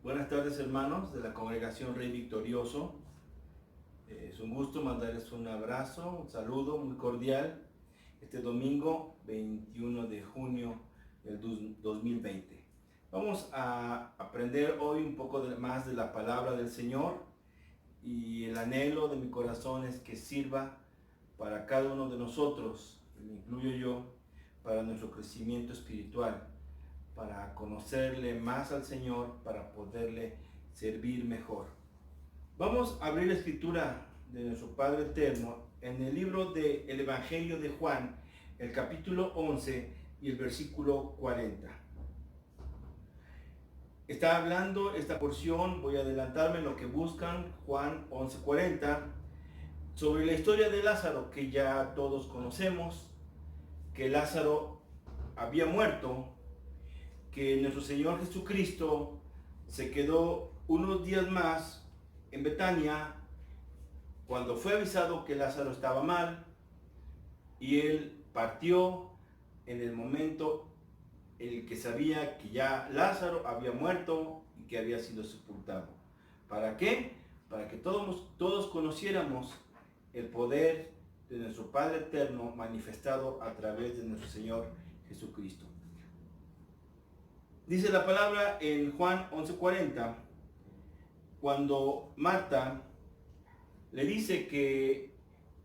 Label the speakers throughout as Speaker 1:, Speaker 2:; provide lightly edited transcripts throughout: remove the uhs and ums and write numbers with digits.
Speaker 1: Buenas tardes, hermanos de la congregación Rey Victorioso. Es un gusto mandarles un abrazo, un saludo muy cordial este domingo 21 de junio del 2020. Vamos a aprender hoy un poco más de la palabra del Señor, y el anhelo de mi corazón es que sirva para cada uno de nosotros, me incluyo yo, para nuestro crecimiento espiritual, para conocerle más al Señor, para poderle servir mejor. Vamos a abrir la escritura de nuestro Padre Eterno en el libro del Evangelio de Juan, el capítulo 11 y el versículo 40. Está hablando esta porción, voy a adelantarme en lo que buscan, Juan 11:40, sobre la historia de Lázaro, que ya todos conocemos, que Lázaro había muerto, que nuestro Señor Jesucristo se quedó unos días más en Betania cuando fue avisado que Lázaro estaba mal, y él partió en el momento en el que sabía que ya Lázaro había muerto y que había sido sepultado. ¿Para qué? Para que todos conociéramos el poder de nuestro Padre Eterno manifestado a través de nuestro Señor Jesucristo. Dice la palabra en Juan 11:40, cuando Marta le dice que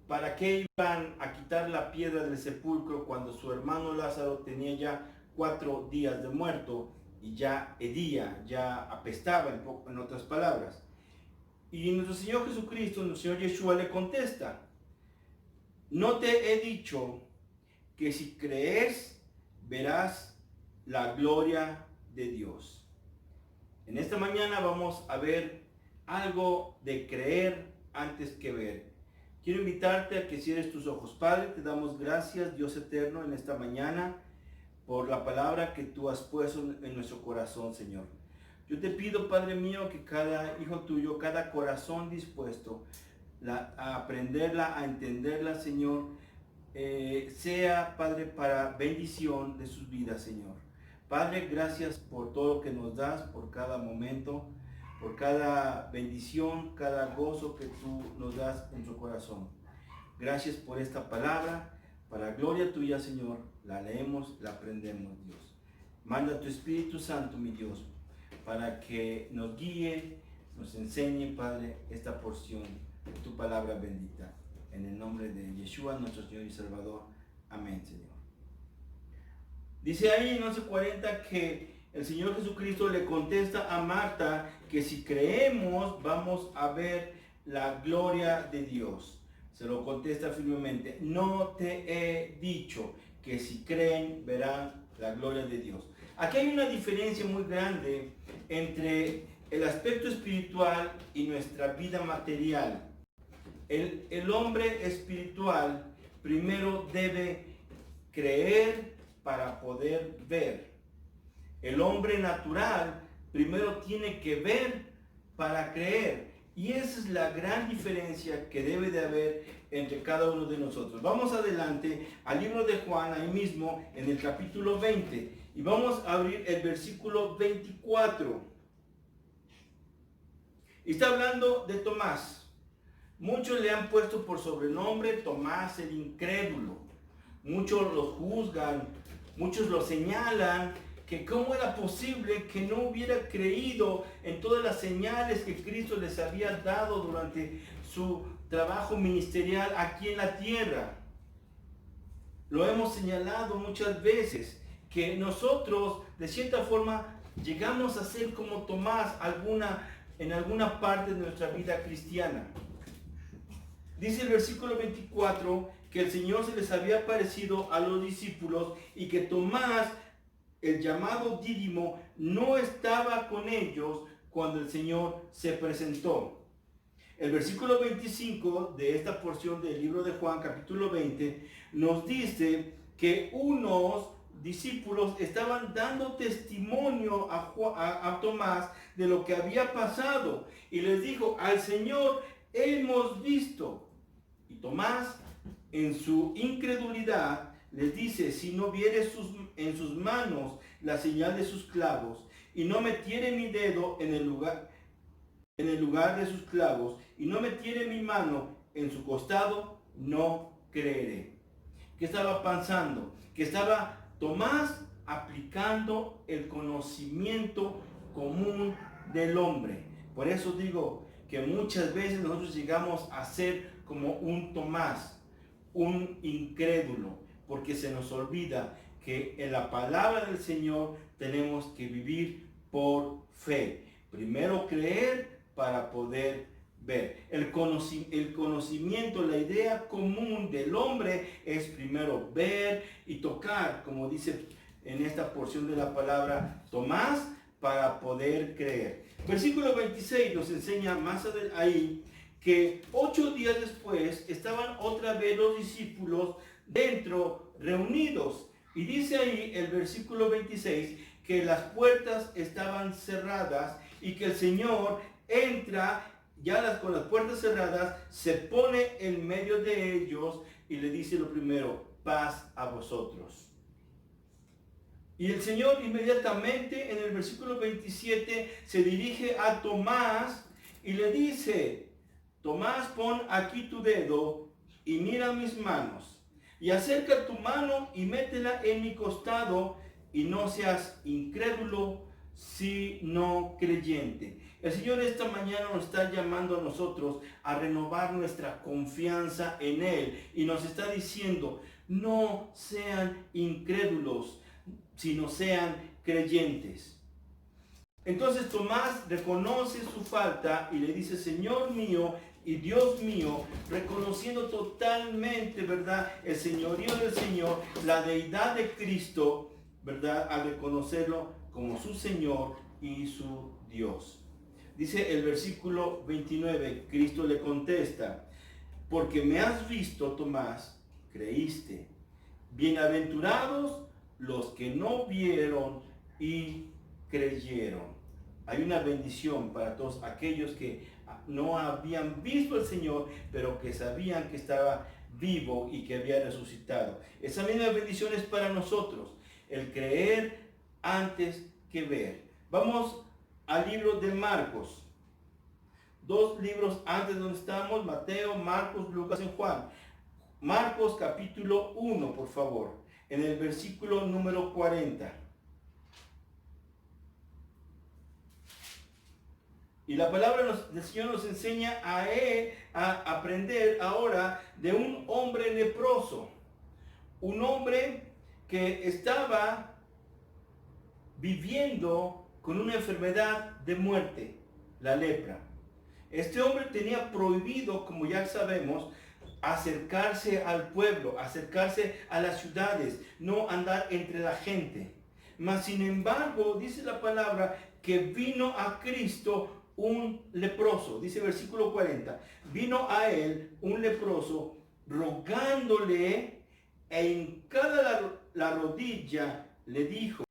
Speaker 1: para qué iban a quitar la piedra del sepulcro cuando su hermano Lázaro tenía ya 4 días de muerto y ya hedía, ya apestaba, en otras palabras. Y nuestro Señor Jesucristo, nuestro Señor Yeshua, le contesta: no te he dicho que si crees verás la gloria de Dios. En esta mañana vamos a ver algo de creer antes que ver. Quiero invitarte a que cierres tus ojos. Padre, te damos gracias, Dios eterno, en esta mañana por la palabra que tú has puesto en nuestro corazón, Señor. Yo te pido, Padre mío, que cada hijo tuyo, cada corazón dispuesto a aprenderla, a entenderla, Señor, sea, Padre, para bendición de sus vidas, Señor. Padre, gracias por todo lo que nos das, por cada momento, por cada bendición, cada gozo que tú nos das en nuestro corazón. Gracias por esta palabra, para gloria tuya, Señor. La leemos, la aprendemos, Dios. Manda tu Espíritu Santo, mi Dios, para que nos guíe, nos enseñe, Padre, esta porción de tu palabra bendita. En el nombre de Yeshua, nuestro Señor y Salvador. Amén, Señor. Dice ahí en 11:40 que el Señor Jesucristo le contesta a Marta que si creemos vamos a ver la gloria de Dios. Se lo contesta firmemente: no te he dicho que si creen verán la gloria de Dios. Aquí hay una diferencia muy grande entre el aspecto espiritual y nuestra vida material. El hombre espiritual primero debe creer para poder ver. El hombre natural primero tiene que ver para creer. Y esa es la gran diferencia que debe de haber entre cada uno de nosotros. Vamos adelante al libro de Juan, ahí mismo en el capítulo 20. Y vamos a abrir el versículo 24. Y está hablando de Tomás. Muchos le han puesto por sobrenombre Tomás el incrédulo. Muchos lo juzgan, muchos lo señalan, que cómo era posible que no hubiera creído en todas las señales que Cristo les había dado durante su trabajo ministerial aquí en la tierra. Lo hemos señalado muchas veces, que nosotros de cierta forma llegamos a ser como Tomás en alguna parte de nuestra vida cristiana. Dice el versículo 24 que el Señor se les había aparecido a los discípulos y que Tomás, el llamado Dídimo, no estaba con ellos cuando el Señor se presentó. El versículo 25 de esta porción del libro de Juan, capítulo 20, nos dice que unos discípulos estaban dando testimonio a Tomás de lo que había pasado, y les dijo: al Señor hemos visto. Y Tomás, en su incredulidad, les dice, si no viere en sus manos la señal de sus clavos, y no metiere mi dedo en el lugar de sus clavos, y no metiere mi mano en su costado, no creeré. ¿Qué estaba pensando? Que estaba Tomás aplicando el conocimiento común del hombre. Por eso digo que muchas veces nosotros llegamos a ser como un Tomás, un incrédulo, porque se nos olvida que en la palabra del Señor tenemos que vivir por fe. Primero creer para poder ver. El conocimiento, la idea común del hombre es primero ver y tocar, como dice en esta porción de la palabra Tomás, para poder creer. Versículo 26 nos enseña más ahí que 8 días después estaban otra vez los discípulos dentro, reunidos. Y dice ahí el versículo 26 que las puertas estaban cerradas y que el Señor entra con las puertas cerradas, se pone en medio de ellos y le dice lo primero: paz a vosotros. Y el Señor inmediatamente en el versículo 27 se dirige a Tomás y le dice: Tomás, pon aquí tu dedo y mira mis manos, y acerca tu mano y métela en mi costado, y no seas incrédulo, sino creyente. El Señor esta mañana nos está llamando a nosotros a renovar nuestra confianza en Él, y nos está diciendo: no sean incrédulos, sino sean creyentes. Entonces Tomás reconoce su falta y le dice: Señor mío y Dios mío, reconociendo totalmente, ¿verdad?, el señorío del Señor, la deidad de Cristo, ¿verdad?, al reconocerlo como su Señor y su Dios. Dice el versículo 29, Cristo le contesta: porque me has visto, Tomás, creíste. Bienaventurados los que no vieron y creyeron. Hay una bendición para todos aquellos que no habían visto al Señor, pero que sabían que estaba vivo y que había resucitado. Esa misma bendición es para nosotros, el creer antes que ver. Vamos al libro de Marcos. 2 libros antes donde estamos: Mateo, Marcos, Lucas y Juan. Marcos capítulo 1, por favor, en el versículo número 40. Y la palabra del Señor nos enseña a aprender ahora de un hombre leproso. Un hombre que estaba viviendo con una enfermedad de muerte, la lepra. Este hombre tenía prohibido, como ya sabemos, acercarse al pueblo, acercarse a las ciudades, no andar entre la gente. Mas sin embargo, dice la palabra que vino a Cristo un leproso. Dice versículo 40, vino a él un leproso rogándole, e hincada la rodilla le dijo: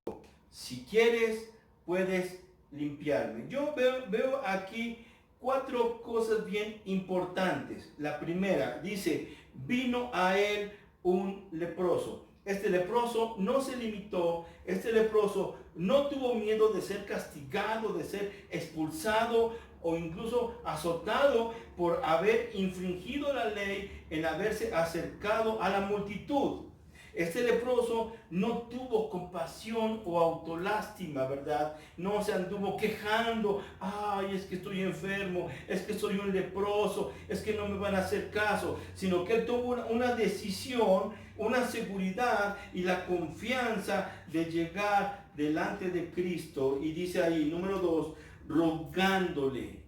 Speaker 1: si quieres puedes limpiarme. Yo veo aquí 4 cosas bien importantes. La primera dice: vino a él un leproso. Este leproso no se limitó, este leproso no tuvo miedo de ser castigado, de ser expulsado o incluso azotado por haber infringido la ley en haberse acercado a la multitud. Este leproso no tuvo compasión o autolástima, ¿verdad? No se anduvo quejando: ay, es que estoy enfermo, es que soy un leproso, es que no me van a hacer caso. Sino que él tuvo una decisión, una seguridad y la confianza de llegar delante de Cristo. Y dice ahí, número 2, rogándole.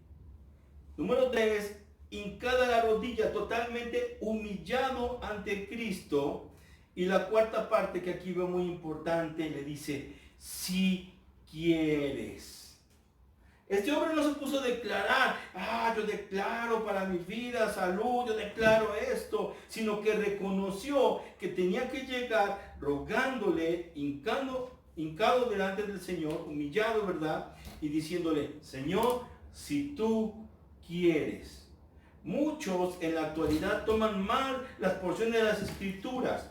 Speaker 1: Número 3, hincada la rodilla, totalmente humillado ante Cristo. Y la cuarta parte que aquí veo muy importante, le dice: si quieres. Este hombre no se puso a declarar: yo declaro para mi vida salud, yo declaro esto, sino que reconoció que tenía que llegar rogándole, hincado delante del Señor, humillado, ¿verdad? Y diciéndole: Señor, si tú quieres. Muchos en la actualidad toman mal las porciones de las Escrituras.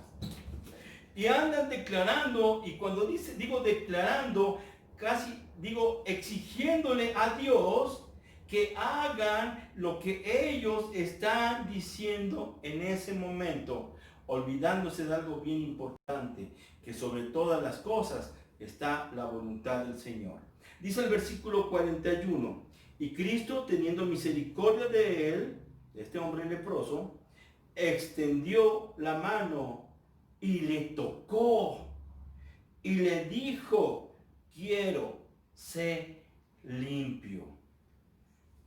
Speaker 1: y andan declarando, y cuando digo declarando, casi digo exigiéndole a Dios que hagan lo que ellos están diciendo en ese momento, olvidándose de algo bien importante, que sobre todas las cosas está la voluntad del Señor. Dice el versículo 41, y Cristo, teniendo misericordia de él, de este hombre leproso, extendió la mano y le tocó y le dijo, quiero ser limpio.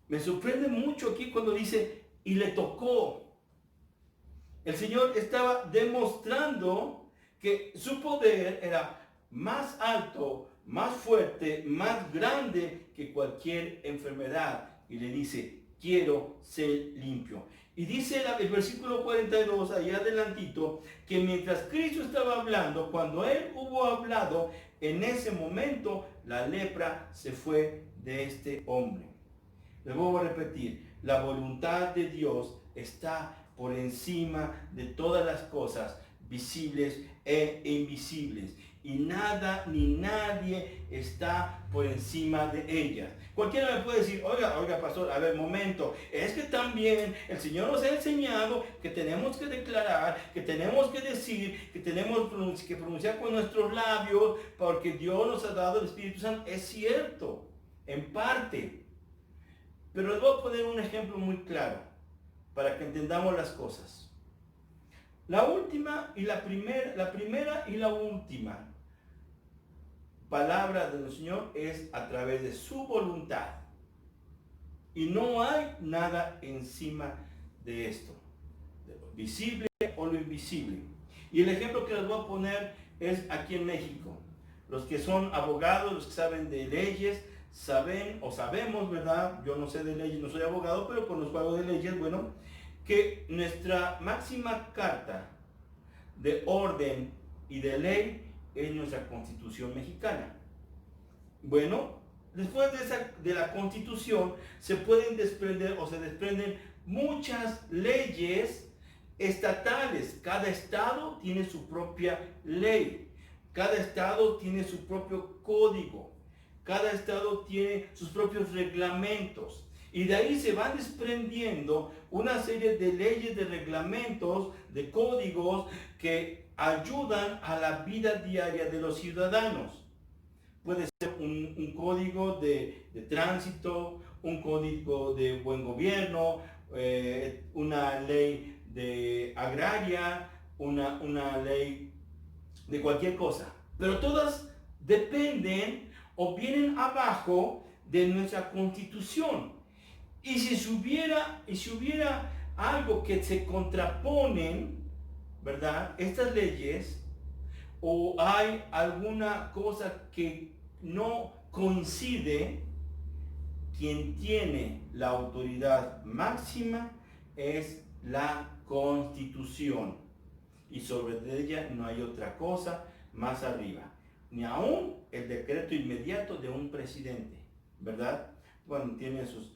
Speaker 1: Me sorprende mucho aquí cuando dice, y le tocó. El Señor estaba demostrando que su poder era más alto, más fuerte, más grande que cualquier enfermedad. Y le dice, quiero ser limpio. Y dice el versículo 42, allá adelantito, que mientras Cristo estaba hablando, cuando Él hubo hablado, en ese momento la lepra se fue de este hombre. Les vuelvo a repetir, la voluntad de Dios está por encima de todas las cosas visibles e invisibles. Y nada ni nadie está por encima de ellas. Cualquiera me puede decir, oiga pastor, a ver, momento, es que también el Señor nos ha enseñado que tenemos que declarar, que tenemos que decir, que tenemos que pronunciar con nuestros labios, porque Dios nos ha dado el Espíritu Santo. Es cierto, en parte. Pero les voy a poner un ejemplo muy claro para que entendamos las cosas. La última y la primera y la última palabra del Señor es a través de su voluntad. Y no hay nada encima de esto, de lo visible o lo invisible. Y el ejemplo que les voy a poner es aquí en México. Los que son abogados, los que saben de leyes, saben o sabemos, ¿verdad? Yo no sé de leyes, no soy abogado, pero conozco algo de leyes, bueno, que nuestra máxima carta de orden y de ley es nuestra Constitución mexicana. Bueno, después de la Constitución se pueden desprender o se desprenden muchas leyes estatales. Cada estado tiene su propia ley. Cada estado tiene su propio código. Cada estado tiene sus propios reglamentos. Y de ahí se van desprendiendo una serie de leyes, de reglamentos, de códigos que ayudan a la vida diaria de los ciudadanos. Puede ser un código de tránsito, un código de buen gobierno, una ley de agraria, una ley de cualquier cosa. Pero todas dependen o vienen abajo de nuestra Constitución. Y si hubiera algo que se contraponen, ¿verdad? Estas leyes, o hay alguna cosa que no coincide, quien tiene la autoridad máxima es la Constitución. Y sobre ella no hay otra cosa más arriba. Ni aún el decreto inmediato de un presidente, ¿verdad? Bueno, tiene sus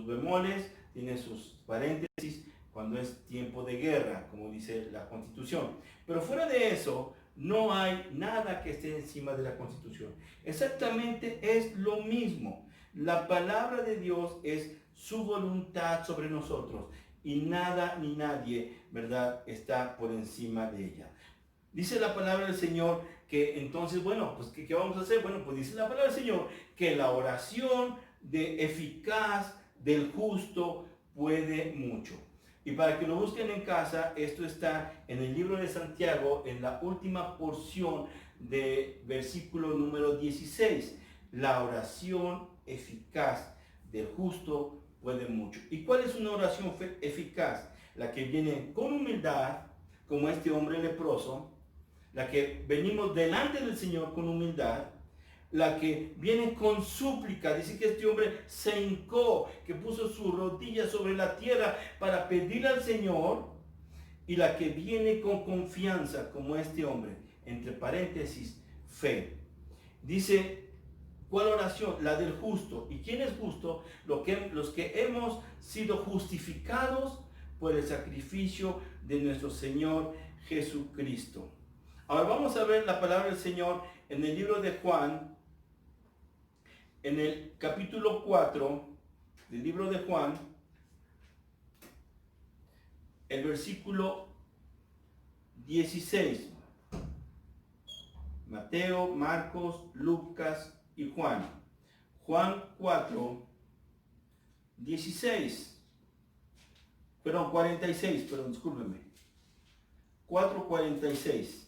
Speaker 1: bemoles, tiene sus paréntesis cuando es tiempo de guerra, como dice la Constitución. Pero fuera de eso, no hay nada que esté encima de la Constitución. Exactamente es lo mismo. La palabra de Dios es su voluntad sobre nosotros y nada ni nadie, ¿verdad?, está por encima de ella. Dice la palabra del Señor que entonces, bueno, pues ¿qué vamos a hacer? Bueno, pues dice la palabra del Señor que la oración eficaz del justo puede mucho. Y para que lo busquen en casa, esto está en el libro de Santiago, en la última porción de versículo número 16. La oración eficaz del justo puede mucho. ¿Y cuál es una oración eficaz? La que viene con humildad, como este hombre leproso, la que venimos delante del Señor con humildad, la que viene con súplica. Dice que este hombre se hincó, que puso su rodilla sobre la tierra para pedirle al Señor, y la que viene con confianza, como este hombre, entre paréntesis, fe. Dice, ¿cuál oración? La del justo. ¿Y quién es justo? Los que hemos sido justificados por el sacrificio de nuestro Señor Jesucristo. Ahora vamos a ver la palabra del Señor en el libro de Juan, en el capítulo 4 del libro de Juan, el versículo 16. Mateo, Marcos, Lucas y Juan. Juan 4, 16. Perdón, 46, perdón, discúlpenme. 4:46.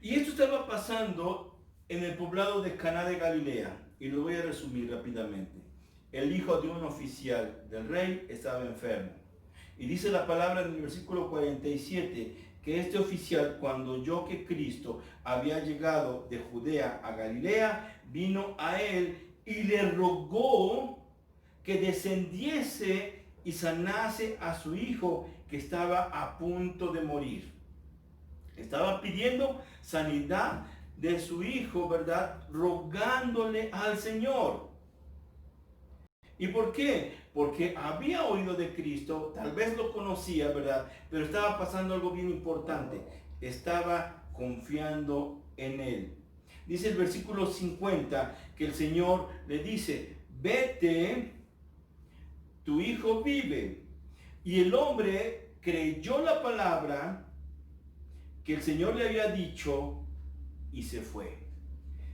Speaker 1: Y esto estaba pasando en el poblado de Caná de Galilea, y lo voy a resumir rápidamente. El hijo de un oficial del rey estaba enfermo. Y dice la palabra en el versículo 47 que este oficial, cuando oyó que Cristo había llegado de Judea a Galilea, vino a él y le rogó que descendiese y sanase a su hijo que estaba a punto de morir. Estaba pidiendo sanidad de su hijo, ¿verdad? Rogándole al Señor. ¿Y por qué? Porque había oído de Cristo, tal vez lo conocía, ¿verdad? Pero estaba pasando algo bien importante. Estaba confiando en él. Dice el versículo 50 que el Señor le dice, vete, tu hijo vive. Y el hombre creyó la palabra que el Señor le había dicho y se fue.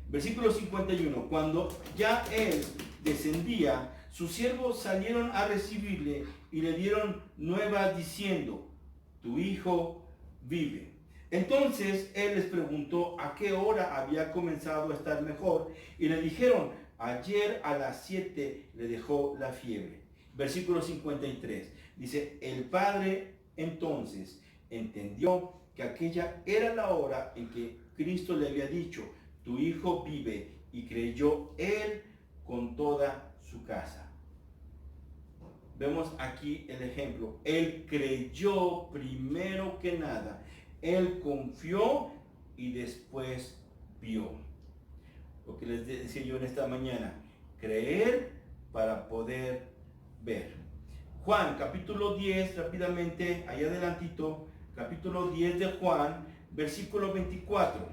Speaker 1: Versículo 51. Cuando ya él descendía, sus siervos salieron a recibirle y le dieron nueva diciendo, tu hijo vive. Entonces él les preguntó a qué hora había comenzado a estar mejor y le dijeron, ayer a las 7 le dejó la fiebre. Versículo 53. Dice, el padre entonces entendió que aquella era la hora en que Cristo le había dicho, tu hijo vive, y creyó él con toda su casa. Vemos aquí el ejemplo. Él creyó primero que nada. Él confió y después vio. Lo que les decía yo en esta mañana. Creer para poder ver. Juan, capítulo 10, rápidamente, allá adelantito, capítulo 10 de Juan, versículo 24.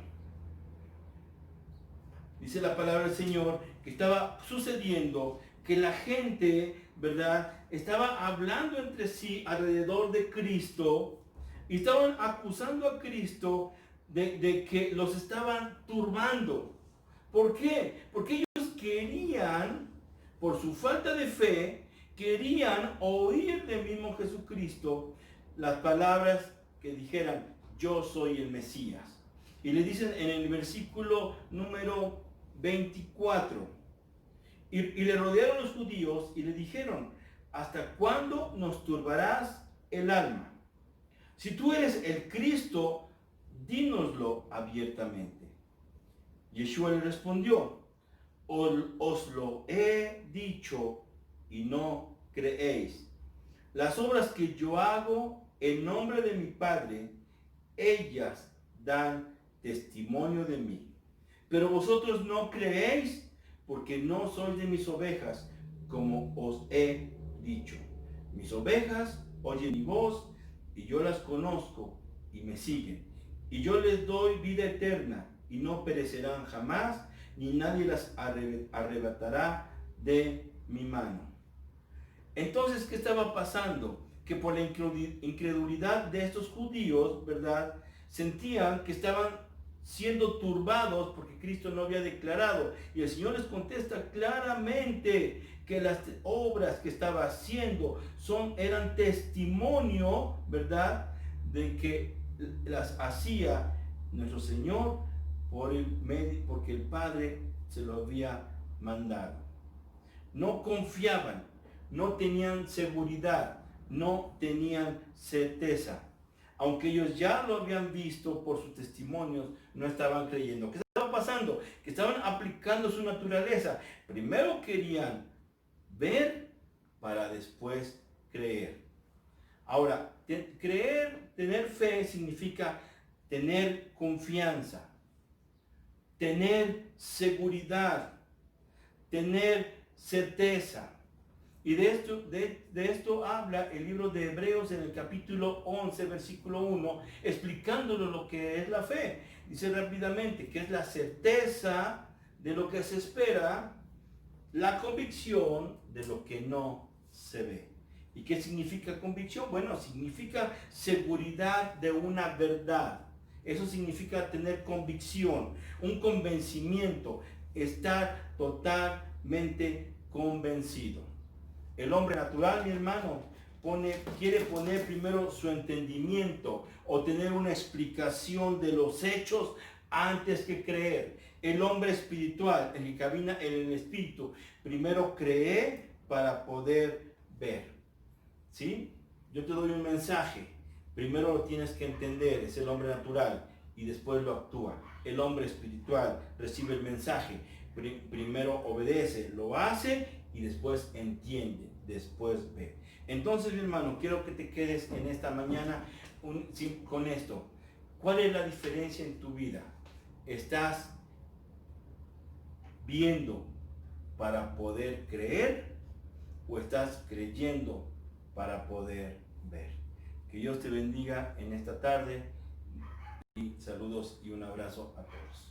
Speaker 1: Dice la palabra del Señor que estaba sucediendo que la gente, ¿verdad?, estaba hablando entre sí alrededor de Cristo y estaban acusando a Cristo de que los estaban turbando. ¿Por qué? Porque ellos querían, por su falta de fe, querían oír del mismo Jesucristo las palabras que dijeran, yo soy el Mesías. Y le dicen en el versículo número 24, y le rodearon los judíos y le dijeron, ¿hasta cuándo nos turbarás el alma? Si tú eres el Cristo, dínoslo abiertamente. Yeshua le respondió, os lo he dicho y no creéis. Las obras que yo hago en nombre de mi Padre, ellas dan testimonio de mí. Pero vosotros no creéis porque no sois de mis ovejas, como os he dicho. Mis ovejas oyen mi voz y yo las conozco y me siguen. Y yo les doy vida eterna y no perecerán jamás, ni nadie las arrebatará de mi mano. Entonces, ¿qué estaba pasando? Que por la incredulidad de estos judíos, ¿verdad?, sentían que estaban siendo turbados porque Cristo no había declarado. Y el Señor les contesta claramente que las obras que estaba haciendo eran testimonio, ¿verdad?, de que las hacía nuestro Señor porque el Padre se lo había mandado. No confiaban, no tenían seguridad, no tenían certeza. Aunque ellos ya lo habían visto por sus testimonios, no estaban creyendo. ¿Qué estaba pasando? Que estaban aplicando su naturaleza. Primero querían ver para después creer. Ahora, creer, tener fe significa tener confianza, tener seguridad, tener certeza. Y de esto habla el libro de Hebreos en el capítulo 11, versículo 1, explicándolo lo que es la fe. Dice rápidamente que es la certeza de lo que se espera, la convicción de lo que no se ve. ¿Y qué significa convicción? Bueno, significa seguridad de una verdad. Eso significa tener convicción, un convencimiento, estar totalmente convencido. El hombre natural, mi hermano, quiere poner primero su entendimiento o tener una explicación de los hechos antes que creer. El hombre espiritual, el que camina en el espíritu, primero cree para poder ver. ¿Sí? Yo te doy un mensaje. Primero lo tienes que entender, es el hombre natural, y después lo actúa. El hombre espiritual recibe el mensaje, primero obedece, lo hace y después entiende, después ve. Entonces, mi hermano, quiero que te quedes en esta mañana con esto. ¿Cuál es la diferencia en tu vida? ¿Estás viendo para poder creer o estás creyendo para poder ver? Que Dios te bendiga en esta tarde y saludos y un abrazo a todos.